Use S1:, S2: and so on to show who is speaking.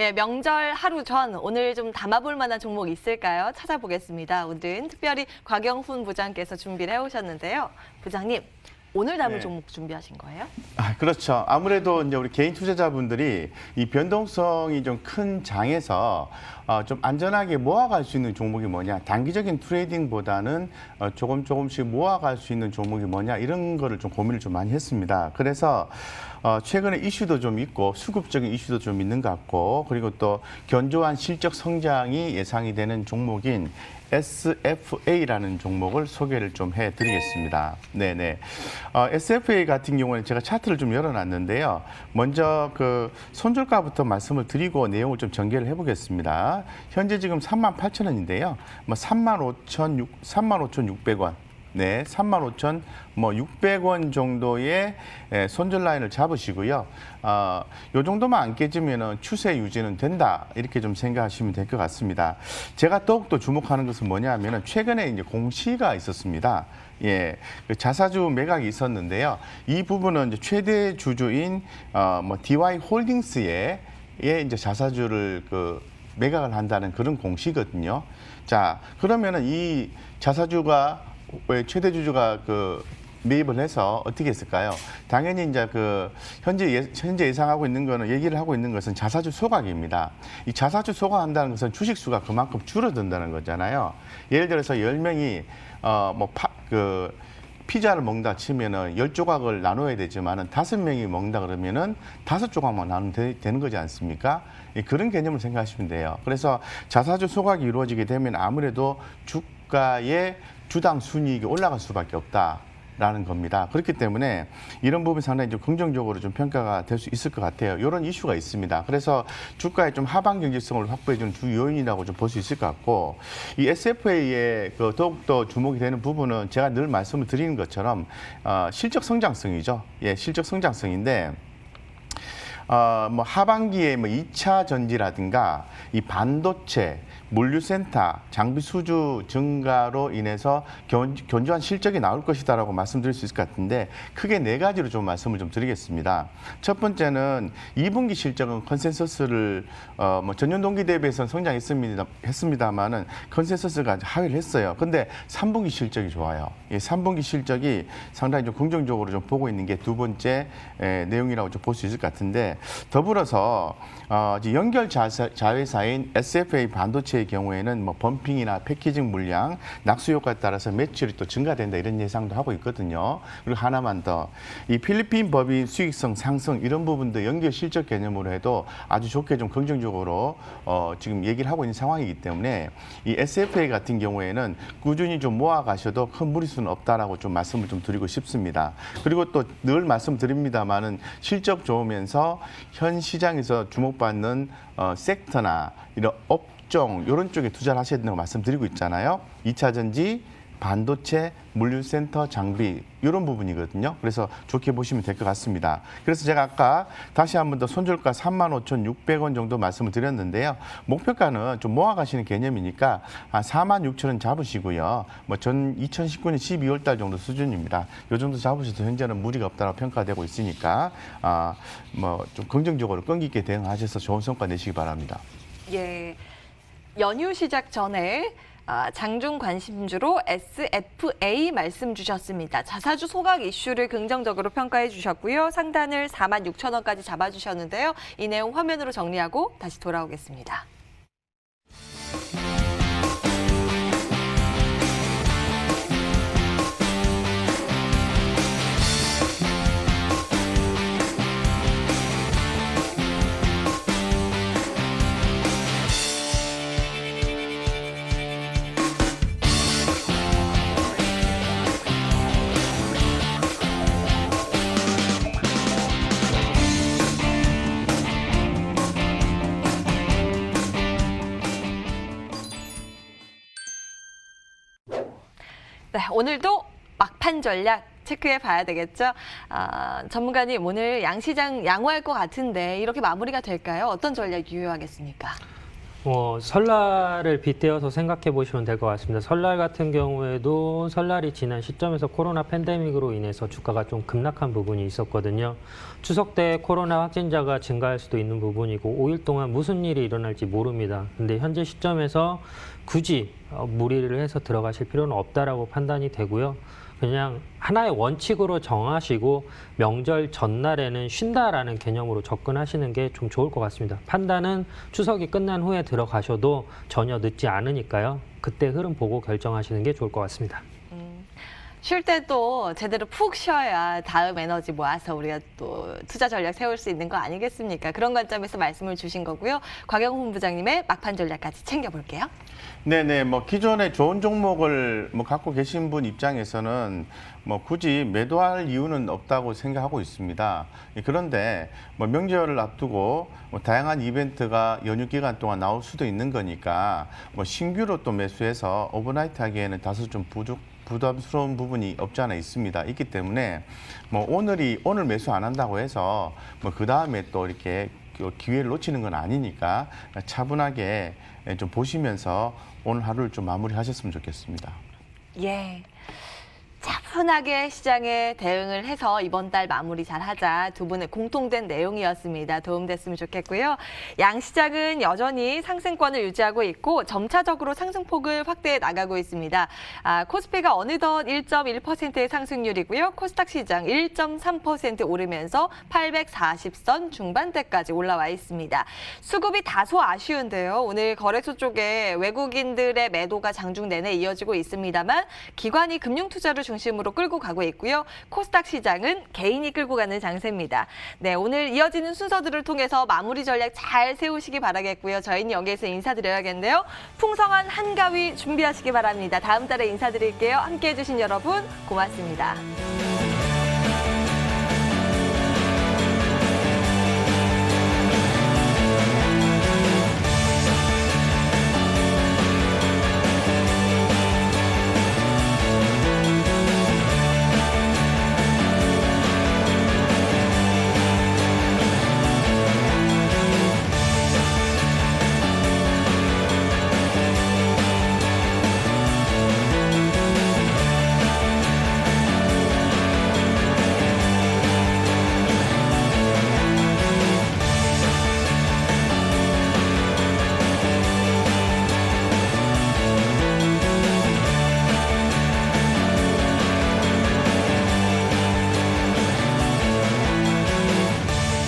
S1: 예, 명절 하루 전 오늘 좀 담아볼 만한 종목 있을까요? 찾아보겠습니다. 오늘은 특별히 곽영훈 부장께서 준비를 해오셨는데요. 부장님, 오늘 담을 종목 준비하신 거예요?
S2: 그렇죠. 아무래도 이제 우리 개인 투자자분들이 이 변동성이 좀 큰 장에서 좀 안전하게 모아갈 수 있는 종목이 뭐냐, 단기적인 트레이딩보다는 조금씩 모아갈 수 있는 종목이 뭐냐, 이런 거를 좀 고민을 좀 많이 했습니다. 그래서 최근에 이슈도 좀 있고 수급적인 이슈도 좀 있는 것 같고, 그리고 또 견조한 실적 성장이 예상이 되는 종목인 SFA라는 종목을 소개를 좀 해드리겠습니다. 네네. SFA 같은 경우는 제가 차트를 좀 열어놨는데요. 먼저 그 손절가부터 말씀을 드리고 내용을 좀 전개를 해보겠습니다. 현재 지금 38,000원인데요. 35,600원. 네, 35,600원 정도의 손절 라인을 잡으시고요. 요 정도만 안 깨지면은 추세 유지는 된다, 이렇게 좀 생각하시면 될 것 같습니다. 제가 더욱더 주목하는 것은 뭐냐면은 최근에 이제 공시가 있었습니다. 예, 그 자사주 매각이 있었는데요. 이 부분은 이제 최대 주주인 DY 홀딩스의 이제 자사주를 매각을 한다는 그런 공시거든요. 자, 그러면은 이 자사주가 왜 최대 주주가 매입을 해서 어떻게 했을까요? 당연히 이제 현재 예상하고 있는 거는, 얘기를 하고 있는 것은 자사주 소각입니다. 이 자사주 소각한다는 것은 주식 수가 그만큼 줄어든다는 거잖아요. 예를 들어서 10명이 피자를 먹는다 치면은 10조각을 나눠야 되지만은 5명이 먹는다 그러면은 5조각만 나누면 되는 거지 않습니까? 그런 개념을 생각하시면 돼요. 그래서 자사주 소각이 이루어지게 되면 아무래도 주가의 주당 순이익이 올라갈 수밖에 없다라는 겁니다. 그렇기 때문에 이런 부분이 상당히 좀 긍정적으로 좀 평가가 될 수 있을 것 같아요. 이런 이슈가 있습니다. 그래서 주가의 좀 하방 경직성을 확보해주는 주 요인이라고 좀 볼 수 있을 것 같고, 이 SFA의 더욱더 주목이 되는 부분은 제가 늘 말씀을 드리는 것처럼 실적 성장성이죠. 예, 실적 성장성인데. 하반기에 2차 전지라든가 이 반도체, 물류센터, 장비 수주 증가로 인해서 견조한 실적이 나올 것이다라고 말씀드릴 수 있을 것 같은데, 크게 4가지로 좀 말씀을 좀 드리겠습니다. 첫 번째는 2분기 실적은 컨센서스를 전년 동기 대비해서는 성장했습니다만은 컨센서스가 하회를 했어요. 근데 3분기 실적이 좋아요. 이 3분기 실적이 상당히 좀 긍정적으로 좀 보고 있는 게 두 번째 내용이라고 좀 볼 수 있을 것 같은데, 더불어서 연결 자회사인 SFA 반도체의 경우에는 범핑이나 패키징 물량, 낙수 효과에 따라서 매출이 또 증가된다, 이런 예상도 하고 있거든요. 그리고 하나만 더, 이 필리핀 법인 수익성 상승, 이런 부분도 연결 실적 개념으로 해도 아주 좋게 좀 긍정적으로 지금 얘기를 하고 있는 상황이기 때문에 이 SFA 같은 경우에는 꾸준히 좀 모아가셔도 큰 무리수는 없다라고 좀 말씀을 좀 드리고 싶습니다. 그리고 또 늘 말씀드립니다만은 실적 좋으면서 현 시장에서 주목받는 섹터나 이런 업종, 이런 쪽에 투자를 하셔야 된다고 말씀드리고 있잖아요. 2차 전지, 반도체, 물류센터, 장비, 이런 부분이거든요. 그래서 좋게 보시면 될 것 같습니다. 그래서 제가 아까 다시 한 번 더 손절가 35,600원 정도 말씀을 드렸는데요. 목표가는 좀 모아가시는 개념이니까 한 46,000원 잡으시고요. 2019년 12월 달 정도 수준입니다. 이 정도 잡으셔도 현재는 무리가 없다고 평가되고 있으니까 좀 긍정적으로 끈기 있게 대응하셔서 좋은 성과 내시기 바랍니다.
S1: 예, 연휴 시작 전에 장중 관심주로 SFA 말씀 주셨습니다. 자사주 소각 이슈를 긍정적으로 평가해 주셨고요. 상단을 46,000원까지 잡아주셨는데요. 이 내용 화면으로 정리하고 다시 돌아오겠습니다. 네, 오늘도 막판 전략 체크해 봐야 되겠죠. 전문가님, 오늘 양시장 양호할 것 같은데 이렇게 마무리가 될까요? 어떤 전략 유효하겠습니까?
S3: 설날을 빗대어서 생각해 보시면 될 것 같습니다. 설날 같은 경우에도 설날이 지난 시점에서 코로나 팬데믹으로 인해서 주가가 좀 급락한 부분이 있었거든요. 추석 때 코로나 확진자가 증가할 수도 있는 부분이고 5일 동안 무슨 일이 일어날지 모릅니다. 근데 현재 시점에서 굳이 무리를 해서 들어가실 필요는 없다라고 판단이 되고요. 그냥 하나의 원칙으로 정하시고 명절 전날에는 쉰다라는 개념으로 접근하시는 게 좀 좋을 것 같습니다. 판단은 추석이 끝난 후에 들어가셔도 전혀 늦지 않으니까요. 그때 흐름 보고 결정하시는 게 좋을 것 같습니다.
S1: 쉴 때도 제대로 푹 쉬어야 다음 에너지 모아서 우리가 또 투자 전략 세울 수 있는 거 아니겠습니까? 그런 관점에서 말씀을 주신 거고요. 곽영 본부장님의 막판 전략까지 챙겨볼게요.
S2: 네네, 기존에 좋은 종목을 갖고 계신 분 입장에서는 굳이 매도할 이유는 없다고 생각하고 있습니다. 그런데 명절을 앞두고 다양한 이벤트가 연휴 기간 동안 나올 수도 있는 거니까 신규로 또 매수해서 오버나이트 하기에는 다소 좀 부담스러운 부분이 없지 않아 있습니다. 있기 때문에 오늘 매수 안 한다고 해서 그 다음에 또 이렇게 기회를 놓치는 건 아니니까 차분하게 좀 보시면서 오늘 하루를 좀 마무리하셨으면 좋겠습니다.
S1: 예. 차분하게 시장에 대응을 해서 이번 달 마무리 잘하자 두 분의 공통된 내용이었습니다. 도움됐으면 좋겠고요. 양시장은 여전히 상승권을 유지하고 있고 점차적으로 상승폭을 확대해 나가고 있습니다. 코스피가 어느덧 1.1%의 상승률이고요. 코스닥 시장 1.3% 오르면서 840선 중반대까지 올라와 있습니다. 수급이 다소 아쉬운데요. 오늘 거래소 쪽에 외국인들의 매도가 장중 내내 이어지고 있습니다만 기관이 금융투자를 중심으로 끌고 가고 있고요. 코스닥 시장은 개인이 끌고 가는 장세입니다. 네, 오늘 이어지는 순서들을 통해서 마무리 전략 잘 세우시기 바라겠고요. 저희는 여기에서 인사드려야겠는데요. 풍성한 한가위 준비하시기 바랍니다. 다음 달에 인사드릴게요. 함께해 주신 여러분 고맙습니다.